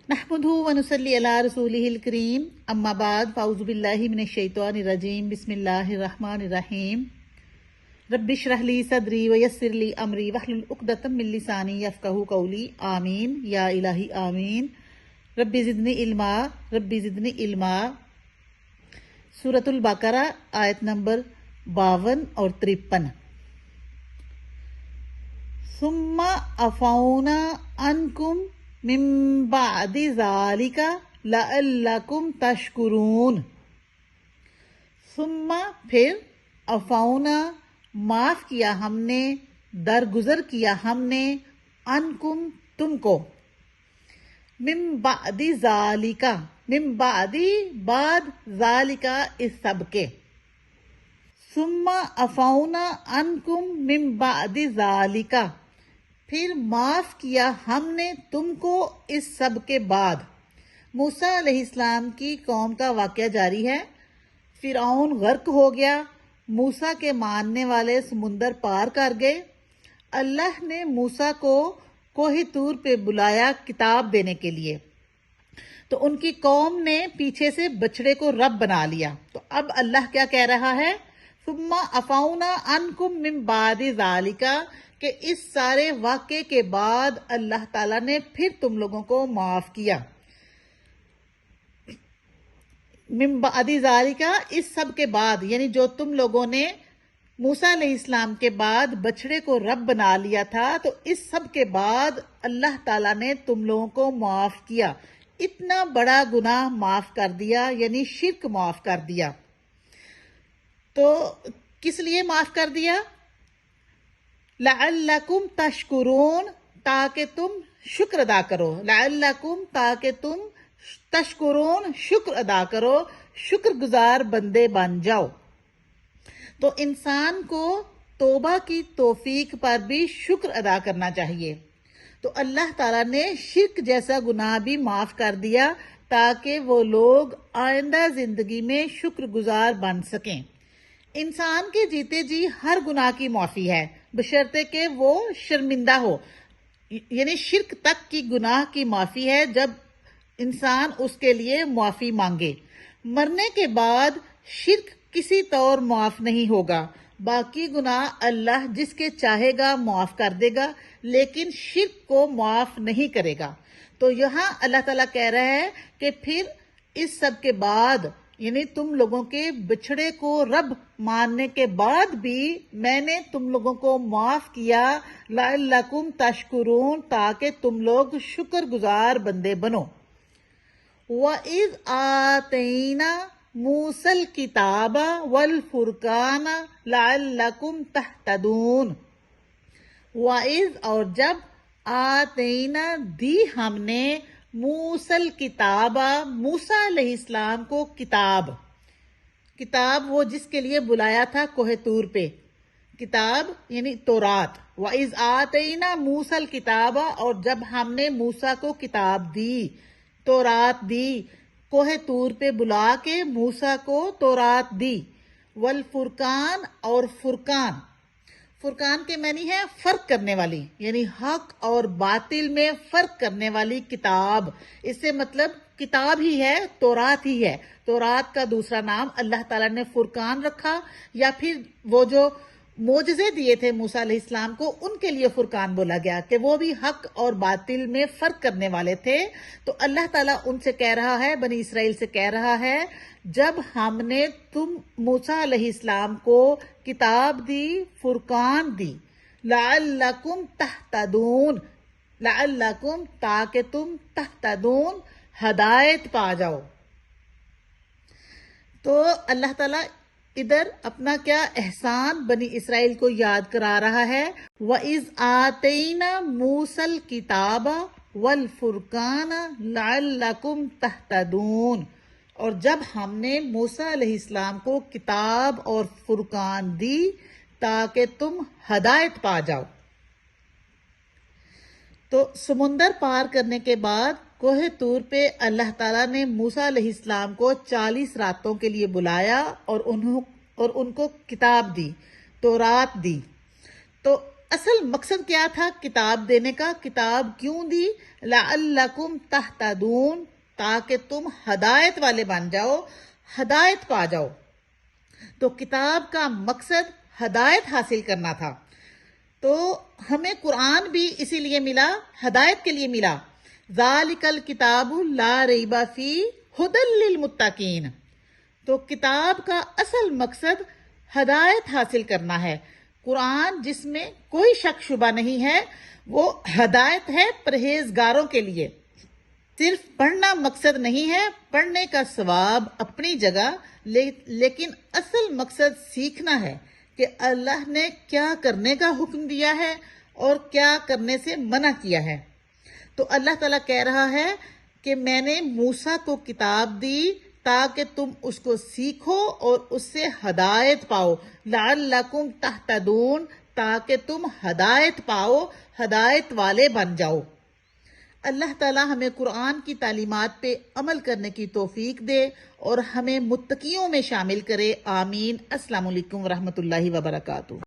نحمدہ ونصلی علی رسولہ الکریم اما بعد فاعوذ باللہ من الشیطان الرجیم بسم اللہ الرحمن الرحیم رب اشرح لی صدری ویسر لی امری واحلل عقدۃ من لسانی یفقہوا قولی آمین یا الہی آمین۔ رب زدنی علما رب زدنی علما۔ سورۃ البقرہ آیت نمبر 52 اور 53۔ ثم عفونا عنکم من بعد ذالک لعلکم تشکرون۔ ثم پھر عفونا معاف کیا ہم نے، درگزر کیا ہم نے، عنکم تم کو، من بعد ذالک من بعد بعد ذالک اس سب کے، ثم عفونا عنکم من بعد ذالک پھر معاف کیا ہم نے تم کو اس سب کے بعد۔ موسیٰ علیہ السلام کی قوم کا واقعہ جاری ہے۔ فرعون غرق ہو گیا، موسیٰ کے ماننے والے سمندر پار کر گئے۔ اللہ نے موسیٰ کو کوہ طور پہ بلایا کتاب دینے کے لیے، تو ان کی قوم نے پیچھے سے بچڑے کو رب بنا لیا۔ تو اب اللہ کیا کہہ رہا ہے؟ ثم عفونا عنکم من بعد ذالک، کہ اس سارے واقعے کے بعد اللہ تعالیٰ نے پھر تم لوگوں کو معاف کیا۔ من بعد ذالک اس سب کے بعد، یعنی جو تم لوگوں نے موسیٰ علیہ السلام کے بعد بچڑے کو رب بنا لیا تھا، تو اس سب کے بعد اللہ تعالیٰ نے تم لوگوں کو معاف کیا، اتنا بڑا گناہ معاف کر دیا، یعنی شرک معاف کر دیا۔ تو کس لیے معاف کر دیا؟ لعلکم تشکرون، تاکہ تم شکر ادا کرو، لعلکم تاکہ تم تشکرون شکر ادا کرو، شکر گزار بندے بن جاؤ۔ تو انسان کو توبہ کی توفیق پر بھی شکر ادا کرنا چاہیے۔ تو اللہ تعالیٰ نے شرک جیسا گناہ بھی معاف کر دیا تاکہ وہ لوگ آئندہ زندگی میں شکر گزار بن سکیں۔ انسان کے جیتے جی ہر گناہ کی معافی ہے، بشرطے کہ وہ شرمندہ ہو، یعنی شرک تک کی گناہ کی معافی ہے جب انسان اس کے لیے معافی مانگے۔ مرنے کے بعد شرک کسی طور معاف نہیں ہوگا، باقی گناہ اللہ جس کے چاہے گا معاف کر دے گا، لیکن شرک کو معاف نہیں کرے گا۔ تو یہاں اللہ تعالیٰ کہہ رہا ہے کہ پھر اس سب کے بعد، یعنی تم لوگوں کے بچھڑے کو رب ماننے کے بعد بھی میں نے تم لوگوں کو معاف کیا، لعلکم تشکرون، تاکہ تم لوگ شکر گزار بندے بنو۔ وَإِذْ آتَيْنَا مُوسَى الْكِتَابَ وَالْفُرْقَانَ لَعَلَّكُمْ تَهْتَدُونَ۔ وَإِذْ اور جب، آتَيْنَا دی ہم نے، موسیٰ الکتاب موسیٰ علیہ السلام کو کتاب، کتاب وہ جس کے لیے بلایا تھا کوہ طور پہ، کتاب یعنی تورات۔ وَإِذْ آتَيْنَا مُوسَى الْكِتَابَ اور جب ہم نے موسیٰ کو کتاب دی، تورات دی، کوہ طور پہ بلا کے موسیٰ کو تورات دی۔ والفرقان اور فرقان، فرقان کے معنی ہے فرق کرنے والی، یعنی حق اور باطل میں فرق کرنے والی کتاب۔ اس سے مطلب کتاب ہی ہے، تورات ہی ہے۔ تورات کا دوسرا نام اللہ تعالیٰ نے فرقان رکھا، یا پھر وہ جو معجزے دیے تھے موسیٰ علیہ السلام کو، ان کے لیے فرقان بولا گیا کہ وہ بھی حق اور باطل میں فرق کرنے والے تھے۔ تو اللہ تعالیٰ ان سے کہہ رہا ہے، بنی اسرائیل سے کہہ رہا ہے، جب ہم نے تم موسیٰ علیہ السلام کو کتاب دی، فرقان دی، لعلکم تہتدون، لعلکم تاکہ تم تہتدون ہدایت پا جاؤ۔ تو اللہ تعالیٰ ادھر اپنا کیا احسان بنی اسرائیل کو یاد کرا رہا ہے۔ وَإِذْ آتَيْنَا مُوسَى الْكِتَابَ وَالْفُرْقَانَ لَعَلَّكُمْ تَهْتَدُونَ اور جب ہم نے موسیٰ علیہ السلام کو کتاب اور فرقان دی تاکہ تم ہدایت پا جاؤ۔ تو سمندر پار کرنے کے بعد کوہ طور پہ اللہ تعالیٰ نے موسیٰ علیہ السلام کو 40 راتوں کے لیے بلایا اور ان کو کتاب دی، تورات دی۔ تو اصل مقصد کیا تھا کتاب دینے کا؟ کتاب کیوں دی؟ لعلکم تہتدون، تاکہ تم ہدایت والے بن جاؤ، ہدایت پا جاؤ۔ تو کتاب کا مقصد ہدایت حاصل کرنا تھا، تو ہمیں قرآن بھی اسی لیے ملا، ہدایت کے لیے ملا۔ ذالک الکتاب لا ریب فیہ ھدی للمتقین۔ تو کتاب کا اصل مقصد ہدایت حاصل کرنا ہے۔ قرآن جس میں کوئی شک شبہ نہیں ہے، وہ ہدایت ہے پرہیزگاروں کے لیے۔ صرف پڑھنا مقصد نہیں ہے، پڑھنے کا ثواب اپنی جگہ، لیکن اصل مقصد سیکھنا ہے کہ اللہ نے کیا کرنے کا حکم دیا ہے اور کیا کرنے سے منع کیا ہے۔ تو اللہ تعالیٰ کہہ رہا ہے کہ میں نے موسیٰ کو کتاب دی تاکہ تم اس کو سیکھو اور اس سے ہدایت پاؤ، لعلکم تہتدون، تاکہ تم ہدایت پاؤ، ہدایت والے بن جاؤ۔ اللہ تعالیٰ ہمیں قرآن کی تعلیمات پہ عمل کرنے کی توفیق دے اور ہمیں متقیوں میں شامل کرے، آمین۔ السلام علیکم ورحمۃ اللہ وبرکاتہ۔